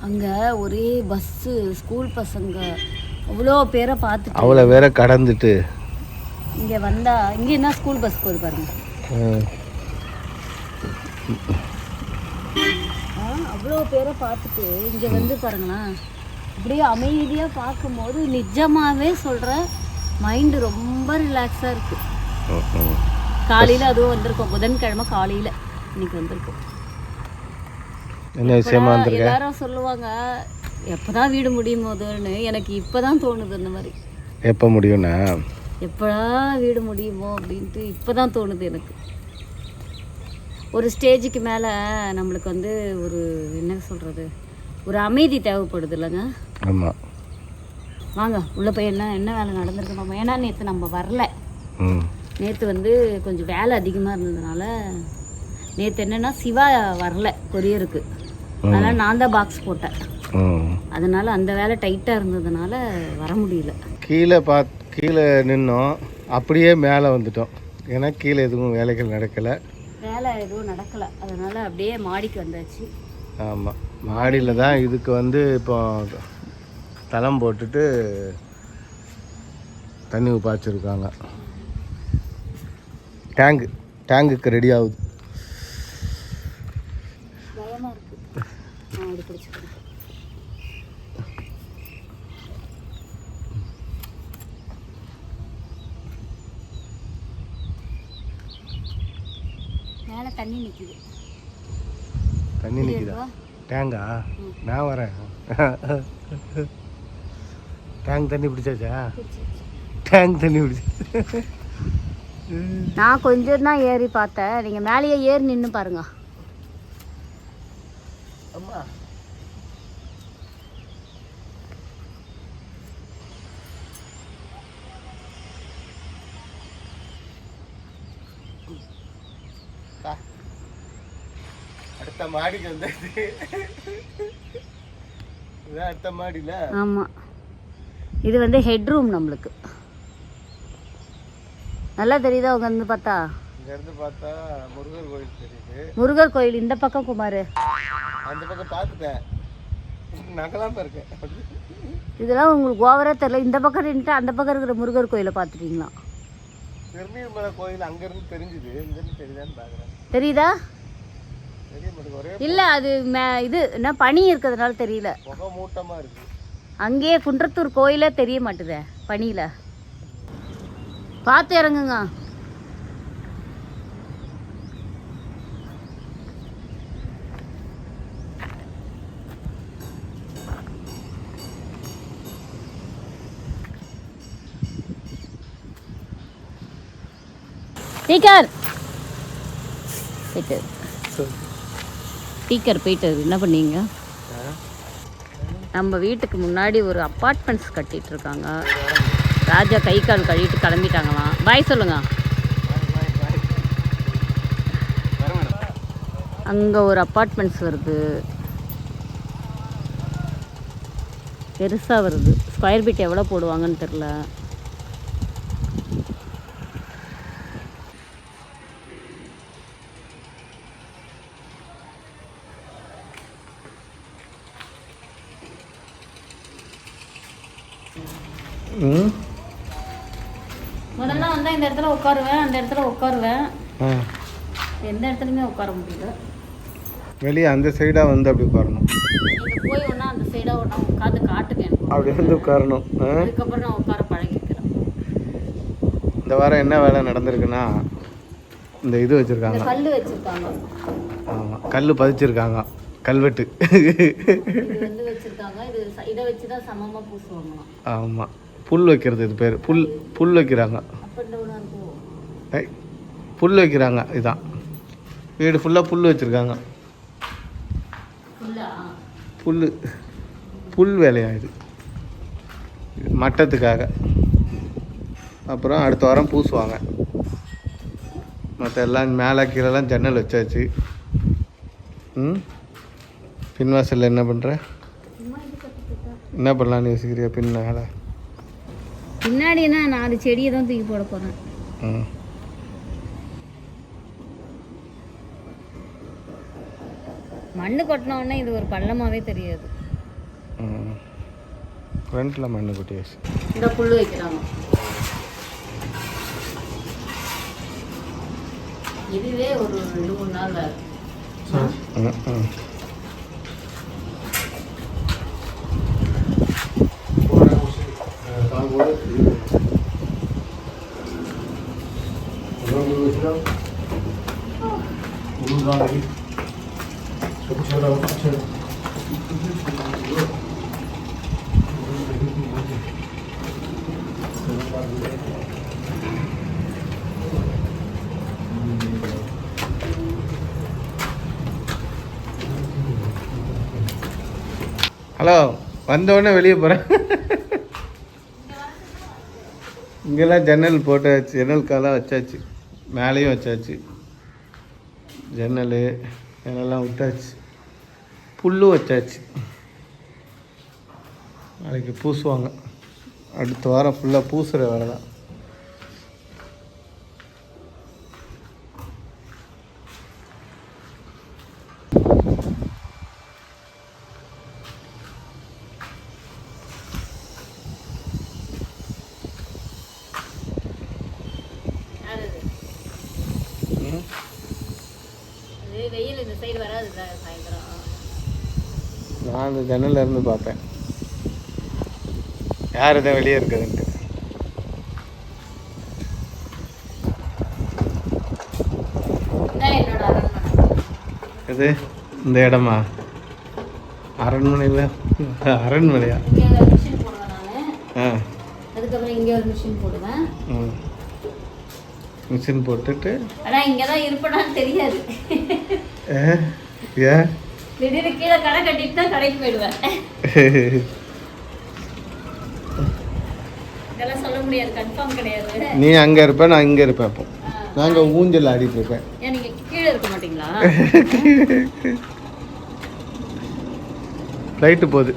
அங்கே ஒரே bus school பசங்க அவ்வளோ பேரை பார்த்துட்டு அவ்வளோ பேரை கடந்துட்டு இங்கே வந்தால் இங்கே என்ன ஸ்கூல் பஸ் போகுது பாருங்க. அவ்வளோ பேரை பார்த்துட்டு இங்கே வந்து பாருங்களேன், அப்படியே அமைதியாக பார்க்கும்போது நிஜமாகவே சொல்கிறேன், மைண்டு ரொம்ப ரிலாக்ஸாக இருக்குது. காலையில் அதுவும் வந்திருக்கோம், புதன்கிழமை காலையில் இன்னைக்கு வந்திருக்கோம். என்ன விஷயமா வந்திருக்க? எல்லாரும் சொல்லுவாங்க எப்போதான் வீடு முடியும் போதுன்னு, எனக்கு இப்போ தான் தோணுது அந்த மாதிரி. எப்போ முடியும்னா எப்படா வீடு முடியுமோ அப்படின்ட்டு இப்போ தான் தோணுது எனக்கு. ஒரு ஸ்டேஜுக்கு மேலே நம்மளுக்கு வந்து ஒரு என்ன சொல்கிறது, ஒரு அமைதி தேவைப்படுது இல்லைங்க. ஆமாம், வாங்க உள்ளே போய் என்ன வேலை நடந்திருக்கு நம்ம. ஏன்னா நேற்று நம்ம வரல, நேற்று வந்து கொஞ்சம் வேலை அதிகமாக இருந்ததுனால நேற்று என்னென்னா சிவா வரல கொரியருக்கு, அதனால் நான் தான் பாக்ஸ் போட்டேன். அதனால் அந்த வேலை டைட்டாக இருந்ததுனால வர முடியல. கீழே நின்னோம், அப்படியே மேலே வந்துட்டோம். ஏன்னா கீழே எதுவும் வேலைகள் நடக்கலை, வேலை எதுவும் நடக்கலை, அதனால் அப்படியே மாடிக்கு வந்தாச்சு. ஆமாம், மாடியில் தான் இதுக்கு வந்து இப்போ தளம் போட்டுட்டு தண்ணி பாய்ச்சிருக்காங்க. டேங்குக்கு ரெடி ஆகுது. பயமாக இருக்குது, நான் அப்படி பிடிச்சிக்கிறேன். மேலே தண்ணி நிற்கிது. தண்ணி நிற்கிதா? டேங்கா? நான் வரேன். டேங்க் தண்ணி பிடிச்சாச்சா? டேங்க் தண்ணி பிடிச்சி நான் கொஞ்சம் தான் ஏறி பார்த்தேன், நீங்கள் மேலேயே ஏறி நின்று பாருங்க. அம்மா அடுத்த மாடிக்கு வந்தாச்சு. இதான் அடுத்த மாடியில். ஆமாம், இது வந்து ஹெட் ரூம் நம்மளுக்கு. நல்லா தெரியுதா அவங்க இருந்து பார்த்தா? இங்கேருந்து பார்த்தா முருகர் கோயில் தெரியுது. முருகர் கோயில் இந்த பக்கம் குமார், அந்த பக்கம் பார்த்துட்டேன், நகலாம இருக்கேன். இதெல்லாம் உங்களுக்கு ஓவராக தெரியல. இந்த பக்கம் நின்றுட்டு அந்த பக்கம் இருக்கிற முருகர் கோயிலை பார்த்துட்டீங்களா? திருநீர்மலை கோயில் அங்கேருந்து தெரிஞ்சுது, இங்கேருந்து தெரியுதான்னு பார்க்குறேன். தெரியுதா? தெரிய மாட்டேங்குது, ஒரே இல்லை அது இது என்ன பனி இருக்கிறதுனால தெரியல. புகை மூட்டமாக இருக்குது. அங்கேயே குன்றத்தூர் கோயிலே தெரிய மாட்டுதே பனியில். பார்த்து இறங்குங்க. ஸ்பீக்கர் போயிட்டு ஸ்பீக்கர் போயிட்டு என்ன பண்ணீங்க? நம்ம வீட்டுக்கு முன்னாடி ஒரு அப்பார்ட்மெண்ட்ஸ் கட்டிகிட்டு இருக்காங்க. ராஜா கை கால் கழுவிட்டு கிளம்பிட்டாங்களாம். பாய் சொல்லுங்க. அங்கே ஒரு அப்பார்ட்மெண்ட்ஸ் வருது, பெருசாக வருது. ஸ்கொயர் ஃபீட் எவ்வளோ போடுவாங்கன்னு தெரில. முதல்ல வந்தால் இந்த இடத்துல உட்காருவேன், அந்த இடத்துல உட்காருவேன், எந்த இடத்துலையுமே உட்கார முடியல. வெளியே அந்த சைடாக வந்து அப்படி உட்காரணும். நீங்கள் போய் ஒன்றா அந்த சைடாக ஒன்றா உட்காந்து காட்டுங்க எனக்கு. அப்படி வந்து உட்காரணும். அதுக்கப்புறம் நான் உட்கார பழகிக்கிறேன். இந்த வாரம் என்ன வேலை நடந்திருக்குன்னா, இந்த இது வச்சுருக்காங்க, கல் வச்சுருக்காங்க. ஆமாம், கல் பதிச்சிருக்காங்க, கல்வெட்டு இது வந்து வச்சுருக்காங்க. இதை வச்சு தான் சமமாக பூசுவாங்களாம். ஆமாம், புல் வைக்கிறது, இது பேர் புல் வைக்கிறாங்க. புல் வைக்கிறாங்க. இதுதான் வீடு ஃபுல்லாக புல் வச்சுருக்காங்க. புல் வேலையாகுது மட்டத்துக்காக. அப்புறம் அடுத்த வாரம் பூசுவாங்க. மற்ற எல்லாம் மேலே கீழெல்லாம் ஜன்னல் வச்சாச்சு. பின்வாசலில் என்ன பண்ணுற? என்ன பண்ணலான்னு யோசிக்கிறியா? பின்னாடினா 4 செடியை தான் தூக்கி போட போகிறேன். மண்ணு கொட்டினோடனே இது ஒரு பள்ளமாகவே தெரியாது. ஃப்ரண்ட்டில் மண்ணு கொட்டியாச்சு. இந்த புல் வைக்கிறாங்க. இதுவே ஒரு 2-3 நாள் ஹலோ, வந்தோடனே வெளியே போகிறேன். இங்கெல்லாம் ஜன்னல் போட்டாச்சு, ஜன்னல் காலாம் வச்சாச்சு, மேலேயும் வச்சாச்சு, ஜன்னல் இதெல்லாம் விட்டாச்சு, புல்லும் வச்சாச்சு. நாளைக்கு பூசுவாங்க. அடுத்த வாரம் ஃபுல்லாக பூசுகிற வேலை தான். வெயில் இந்த சைடு வராது சாயந்தரம். நான் அந்த ஜன்னல்ல இருந்து பார்த்தேன் யார் இதை வெளியே இருக்குதுன்ட்டு. இது இந்த இடமா? அரண்மனையில் அரண்மனையா? மிஷின் போடுவேன் நான். அதுக்கப்புறம் இங்கே ஒரு மிஷின் போடுவேன். மிஷின் போட்டுட்டு ஆனால் இங்கே தான் இருப்பேனான்னு தெரியாது. ஏன் திடீர்னு கீழே கடை கட்டிட்டு தான் கடைக்கு போயிடுவேன். இதெல்லாம் சொல்ல முடியாது, கன்ஃபார்ம் கிடையாது. நீ அங்கே இருப்ப, நான் இங்கே இருப்பேன். அப்போ நாங்கள் ஊஞ்சல் ஆடிட்டு இருப்பேன். ஏன் நீங்கள் கீழே இருக்க மாட்டீங்களா? லைட்டு போகுது.